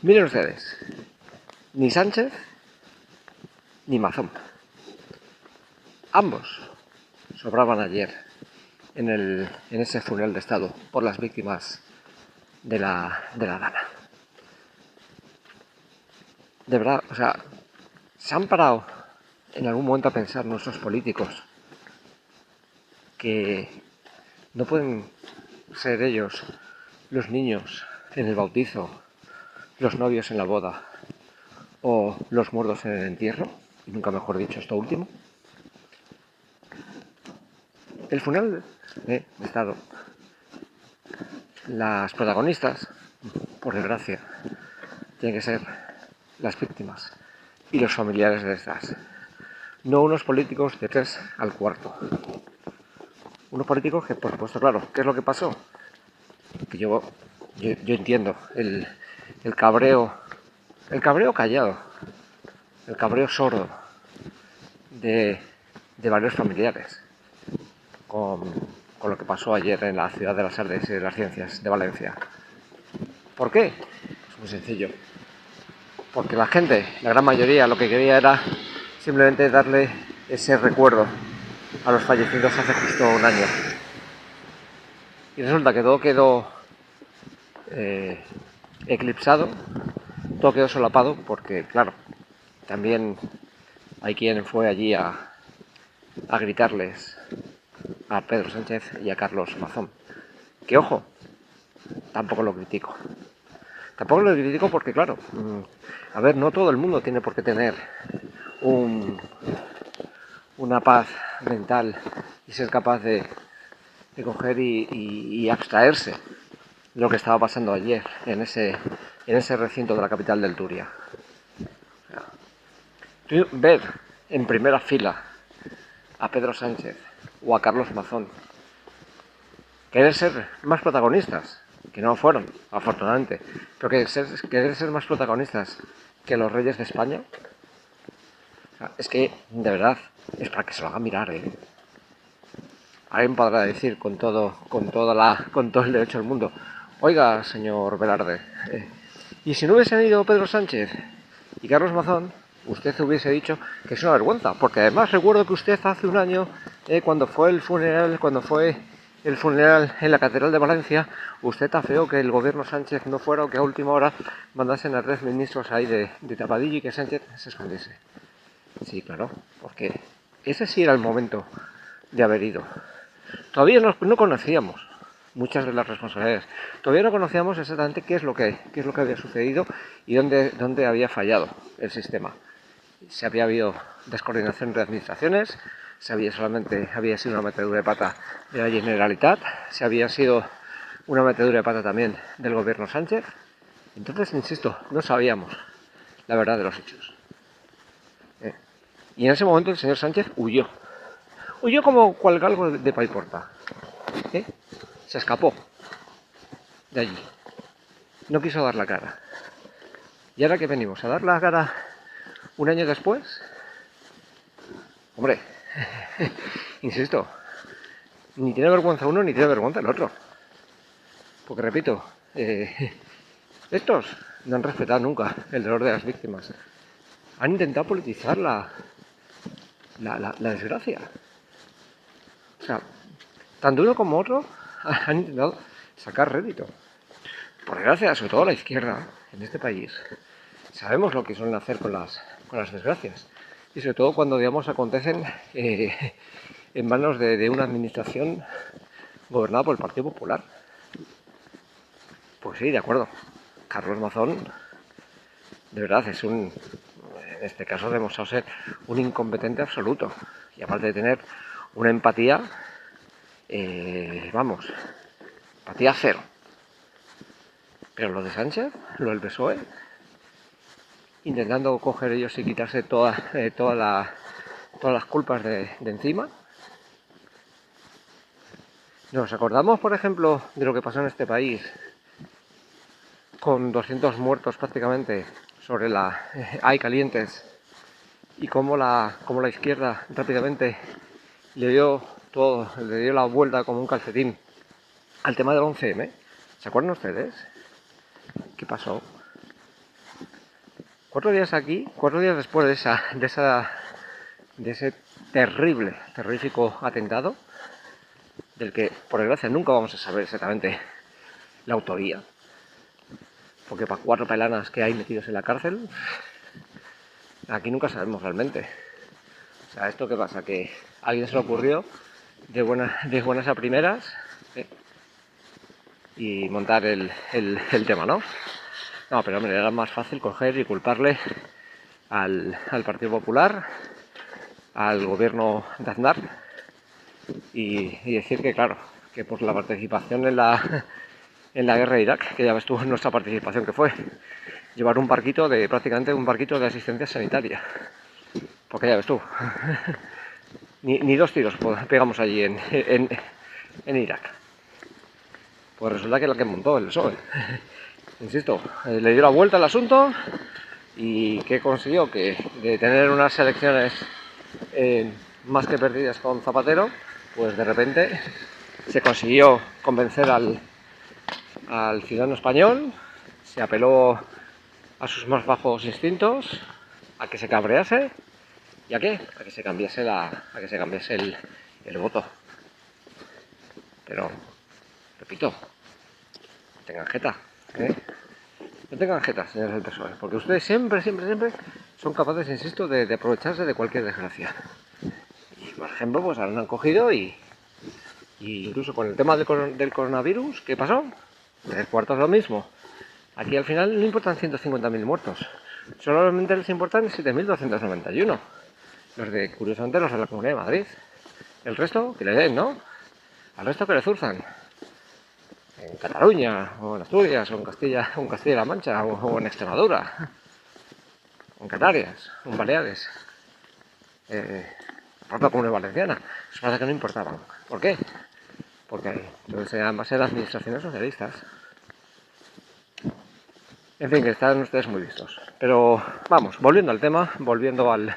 Miren ustedes, ni Sánchez ni Mazón. Ambos sobraban ayer en ese funeral de Estado por las víctimas de la Dana. De verdad, o sea, ¿se han parado en algún momento a pensar nuestros políticos que no pueden ser ellos los niños en el bautizo, los novios en la boda o los muertos en el entierro? Y nunca mejor dicho esto último. El funeral de Estado, las protagonistas, por desgracia, tienen que ser las víctimas y los familiares de estas, no unos políticos de 3 al cuarto. Unos políticos que, por supuesto, claro, ¿qué es lo que pasó? Que yo entiendo el cabreo callado, el cabreo sordo de varios familiares con lo que pasó ayer en la ciudad de las artes y de las ciencias de Valencia. ¿Por qué? Es muy sencillo. Porque la gente, la gran mayoría, lo que quería era simplemente darle ese recuerdo a los fallecidos hace justo un año. Y resulta que todo quedó eclipsado, todo quedó solapado, porque, claro, también hay quien fue allí a gritarles a Pedro Sánchez y a Carlos Mazón. Que, ojo, tampoco lo critico. Tampoco lo critico porque, claro, a ver, no todo el mundo tiene por qué tener una paz mental y ser capaz de coger y abstraerse de lo que estaba pasando ayer en ese recinto de la capital del Turia. Ver en primera fila a Pedro Sánchez o a Carlos Mazón querer ser más protagonistas, que no fueron, afortunadamente, pero querer ser más protagonistas que los reyes de España, es que, de verdad, es para que se lo haga mirar, ¿eh? Alguien podrá decir con todo el derecho del mundo: oiga, señor Velarde, y si no hubiesen ido Pedro Sánchez y Carlos Mazón, usted hubiese dicho que es una vergüenza, porque además recuerdo que usted hace un año, cuando fue el funeral en la Catedral de Valencia, usted afeó que el gobierno Sánchez no fuera, o que a última hora mandasen a 3 ministros ahí de tapadillo y que Sánchez se escondiese. Sí, claro, porque ese sí era el momento de haber ido. Todavía no conocíamos muchas de las responsabilidades. Todavía no conocíamos exactamente qué es lo que había sucedido y dónde había fallado el sistema. Si había habido descoordinación entre administraciones, si había sido una metedura de pata de la Generalitat, si había sido una metedura de pata también del gobierno Sánchez. Entonces, insisto, no sabíamos la verdad de los hechos. Y en ese momento el señor Sánchez huyó. Huyó como cual galgo de paiporta. Se escapó de allí. No quiso dar la cara. ¿Y ahora qué venimos? ¿A dar la cara un año después? Hombre, insisto, ni tiene vergüenza uno ni tiene vergüenza el otro. Porque, repito, estos no han respetado nunca el dolor de las víctimas. Han intentado politizar la desgracia. O sea, tanto uno como otro han intentado sacar rédito. Por desgracia, sobre todo la izquierda en este país, sabemos lo que suelen hacer con las desgracias. Y sobre todo cuando, digamos, acontecen en manos de una administración gobernada por el Partido Popular. Pues sí, de acuerdo. Carlos Mazón, de verdad, en este caso ha demostrado ser un incompetente absoluto. Y aparte de tener una empatía, empatía cero. Pero lo de Sánchez, lo del PSOE, intentando coger ellos y quitarse todas las culpas de encima. Nos acordamos, por ejemplo, de lo que pasó en este país con 200 muertos prácticamente sobre hay calientes, y cómo la izquierda rápidamente le dio la vuelta como un calcetín al tema del 11M. ¿Se acuerdan ustedes? ¿Qué pasó? 4 días aquí, 4 días después de ese terrífico atentado, del que por desgracia nunca vamos a saber exactamente la autoría, porque para 4 pelanas que hay metidos en la cárcel, aquí nunca sabemos realmente. O sea, ¿esto qué pasa? Que a alguien se le ocurrió de buenas a primeras y montar el tema, ¿no? No, pero hombre, era más fácil coger y culparle al Partido Popular, al gobierno de Aznar y decir que, claro, que por la participación en la guerra de Irak, que ya ves tú nuestra participación que fue, llevar prácticamente un barquito de asistencia sanitaria. Porque ya ves tú, ni 2 tiros pegamos allí en Irak. Pues resulta que es la que montó el PSOE. Insisto, le dio la vuelta al asunto y ¿qué consiguió? Que de tener unas elecciones más que perdidas con Zapatero, pues de repente se consiguió convencer al ciudadano español, se apeló a sus más bajos instintos, a que se cabrease y a qué, a que se cambiase el voto. Pero repito, no tengan jeta, no tengan jeta, señores del PSOE, porque ustedes siempre son capaces, insisto, de aprovecharse de cualquier desgracia. Y por ejemplo, pues ahora han cogido y incluso con el tema del coronavirus, ¿qué pasó? 3/4 lo mismo. Aquí al final no importan 150.000 muertos, solamente les importan 7.291. Curiosamente, los de la Comunidad de Madrid. El resto, que le den, ¿no? Al resto que le zurzan. En Cataluña, o en Asturias, o en Castilla-La Mancha, o en Extremadura, o en Canarias, o en Baleares, la propia Comunidad Valenciana. Eso parece que no importaban. ¿Por qué? Porque entonces además eran administraciones socialistas. En fin, que están ustedes muy listos. Pero vamos, volviendo al tema, volviendo al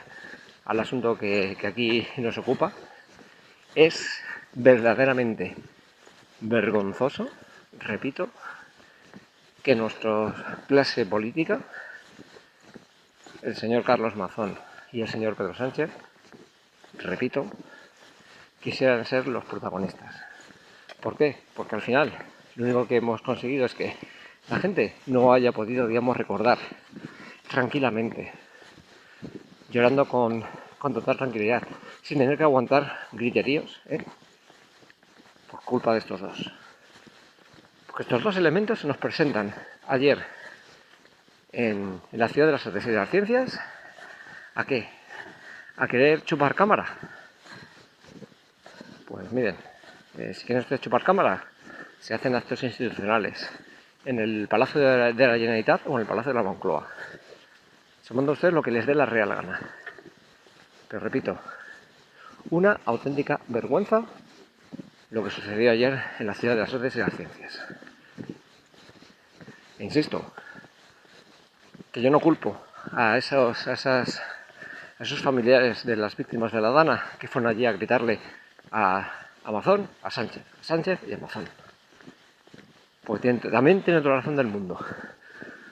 asunto que aquí nos ocupa, es verdaderamente vergonzoso, repito, que nuestra clase política, el señor Carlos Mazón y el señor Pedro Sánchez, repito, quisieran ser los protagonistas. ¿Por qué? Porque al final lo único que hemos conseguido es que la gente no haya podido, digamos, recordar tranquilamente, llorando con total tranquilidad, sin tener que aguantar griteríos, por culpa de estos dos. Porque estos dos elementos se nos presentan ayer en la ciudad de las artes y de las ciencias. ¿A qué? ¿A querer chupar cámara? Pues miren, si quieren ustedes chupar cámara, se hacen actos institucionales en el Palacio de la Generalitat o en el Palacio de la Moncloa. Se mandan ustedes lo que les dé la real gana. Pero repito, una auténtica vergüenza lo que sucedió ayer en la ciudad de las artes y las ciencias. E insisto, que yo no culpo a esos familiares de las víctimas de la Dana que fueron allí a gritarle a Mazón, a Sánchez y a Mazón. Porque también tiene toda la razón del mundo.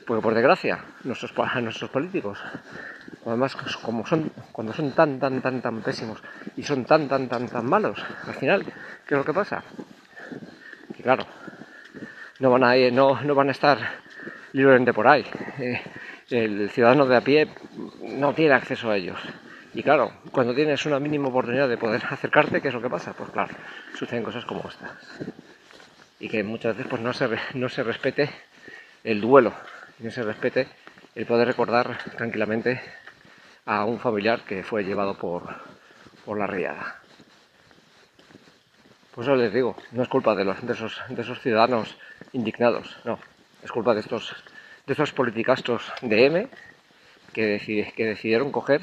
Porque por desgracia, nuestros políticos, además cuando son tan pésimos y son tan malos, al final, ¿qué es lo que pasa? Que claro, no van a estar libremente por ahí. El ciudadano de a pie no tiene acceso a ellos. Y claro, cuando tienes una mínima oportunidad de poder acercarte, ¿qué es lo que pasa? Pues claro, suceden cosas como estas. Y que muchas veces pues no se respete el duelo, no se respete el poder recordar tranquilamente a un familiar que fue llevado por la riada. Pues eso les digo, no es culpa de esos ciudadanos indignados, no, es culpa de estos politicastros de M que decidieron coger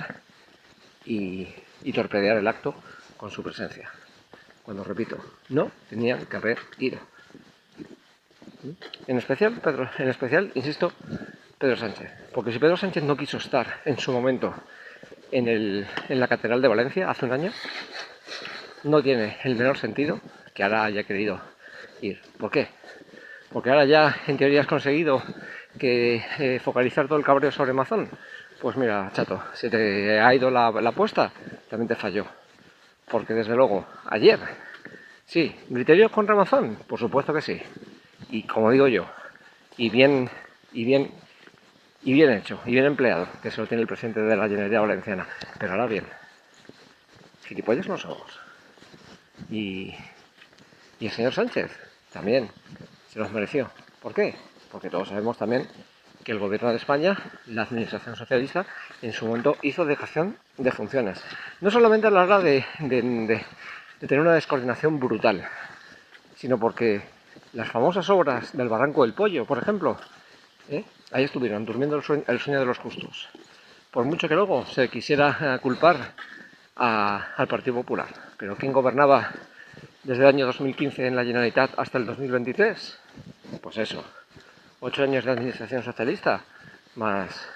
y torpedear el acto con su presencia. Cuando repito, no tenían que haber ido. En especial, insisto, Pedro Sánchez. Porque si Pedro Sánchez no quiso estar en su momento en la Catedral de Valencia hace un año, no tiene el menor sentido que ahora haya querido ir. ¿Por qué? Porque ahora ya en teoría has conseguido que focalizar todo el cabreo sobre Mazón. Pues mira, chato, se te ha ido la apuesta, también te falló. Porque desde luego, ayer, sí, criterios contra Mazón, por supuesto que sí. Y como digo yo, y bien hecho, y bien empleado, que eso lo tiene el presidente de la Generalitat Valenciana. Pero ahora bien, gilipollas no somos. Y el señor Sánchez también se los mereció. ¿Por qué? Porque todos sabemos también que el gobierno de España, la administración socialista, en su momento hizo dejación de funciones. No solamente a la hora de tener una descoordinación brutal, sino porque las famosas obras del Barranco del Pollo, por ejemplo, ahí estuvieron durmiendo el sueño de los justos. Por mucho que luego se quisiera culpar al Partido Popular. Pero ¿quién gobernaba desde el año 2015 en la Generalitat hasta el 2023? Pues eso, 8 años de administración socialista, más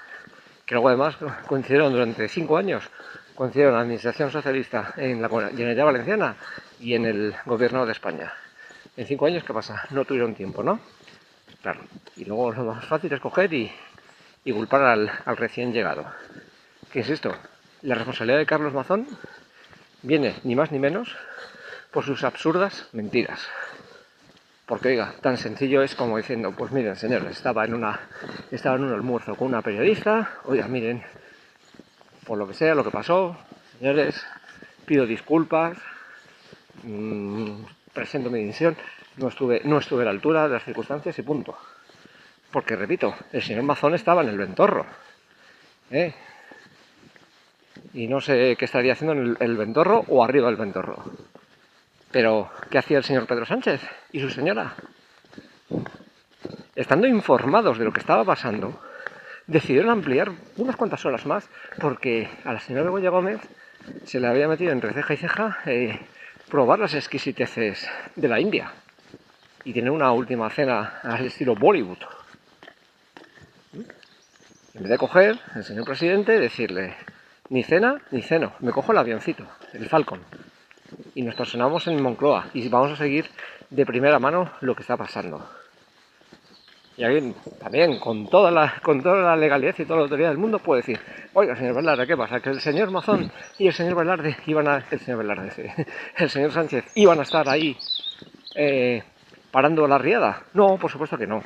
que luego además coincidieron durante 5 años, coincidieron la administración socialista en la Generalitat Valenciana y en el gobierno de España. En 5 años, ¿qué pasa? No tuvieron tiempo, ¿no? Claro, y luego lo más fácil es coger y culpar al recién llegado. Que insisto, la responsabilidad de Carlos Mazón viene ni más ni menos por sus absurdas mentiras. Porque, oiga, tan sencillo es como diciendo, pues miren, señores, estaba en un almuerzo con una periodista, oiga, miren, por lo que sea, lo que pasó, señores, pido disculpas, presento mi dimisión, no estuve a la altura de las circunstancias y punto. Porque, repito, el señor Mazón estaba en el Ventorro, y no sé qué estaría haciendo en el Ventorro o arriba del Ventorro. Pero, ¿qué hacía el señor Pedro Sánchez y su señora? Estando informados de lo que estaba pasando, decidieron ampliar unas cuantas horas más porque a la señora Begoña Gómez se le había metido entre ceja y ceja probar las exquisiteces de la India y tener una última cena al estilo Bollywood. En vez de coger el señor presidente y decirle, ni cena ni ceno, me cojo el avioncito, el Falcon, y nos personamos en Moncloa y vamos a seguir de primera mano lo que está pasando. Y alguien también, con toda la legalidad y toda la autoridad del mundo, puede decir, oiga, señor Velarde, ¿qué pasa? ¿Que el señor Mazón y el señor Velarde el señor Sánchez iban a estar ahí parando la riada? No, por supuesto que no.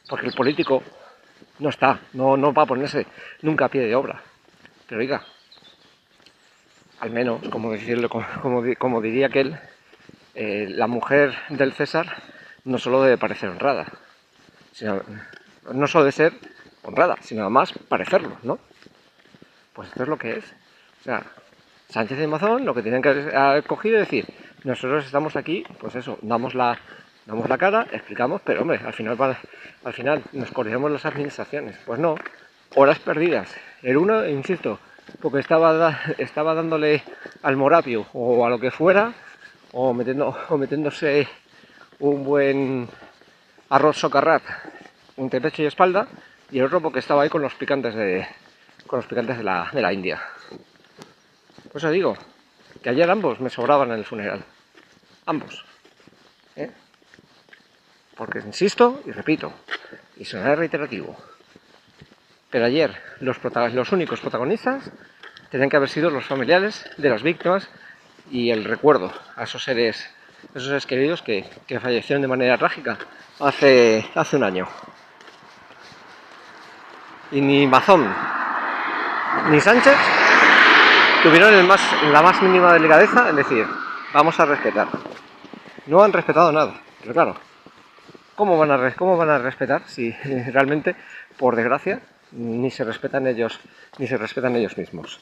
Porque el político no va a ponerse nunca a pie de obra. Pero oiga, al menos, como diría aquel, la mujer del César no solo debe parecer honrada, no solo debe ser honrada, sino además parecerlo, ¿no? Pues esto es lo que es. O sea, Sánchez y Mazón lo que tienen que haber cogido es decir, nosotros estamos aquí, pues eso, damos la cara, explicamos, pero hombre, al final nos corrigemos las administraciones. Pues no, horas perdidas. El uno, insisto, porque estaba dándole al morapio o a lo que fuera, o metiéndose un buen arroz socarrat entre pecho y espalda, y el otro porque estaba ahí con los picantes de la India. Por eso digo que ayer ambos me sobraban en el funeral. Ambos. Porque insisto y repito, y sonaré reiterativo, pero ayer los únicos protagonistas tenían que haber sido los familiares de las víctimas y el recuerdo a esos seres queridos que fallecieron de manera trágica hace un año. Y ni Mazón ni Sánchez tuvieron la más mínima delicadeza en decir, vamos a respetar. No han respetado nada, pero claro, ¿cómo van a respetar si realmente, por desgracia, ni se respetan ellos mismos?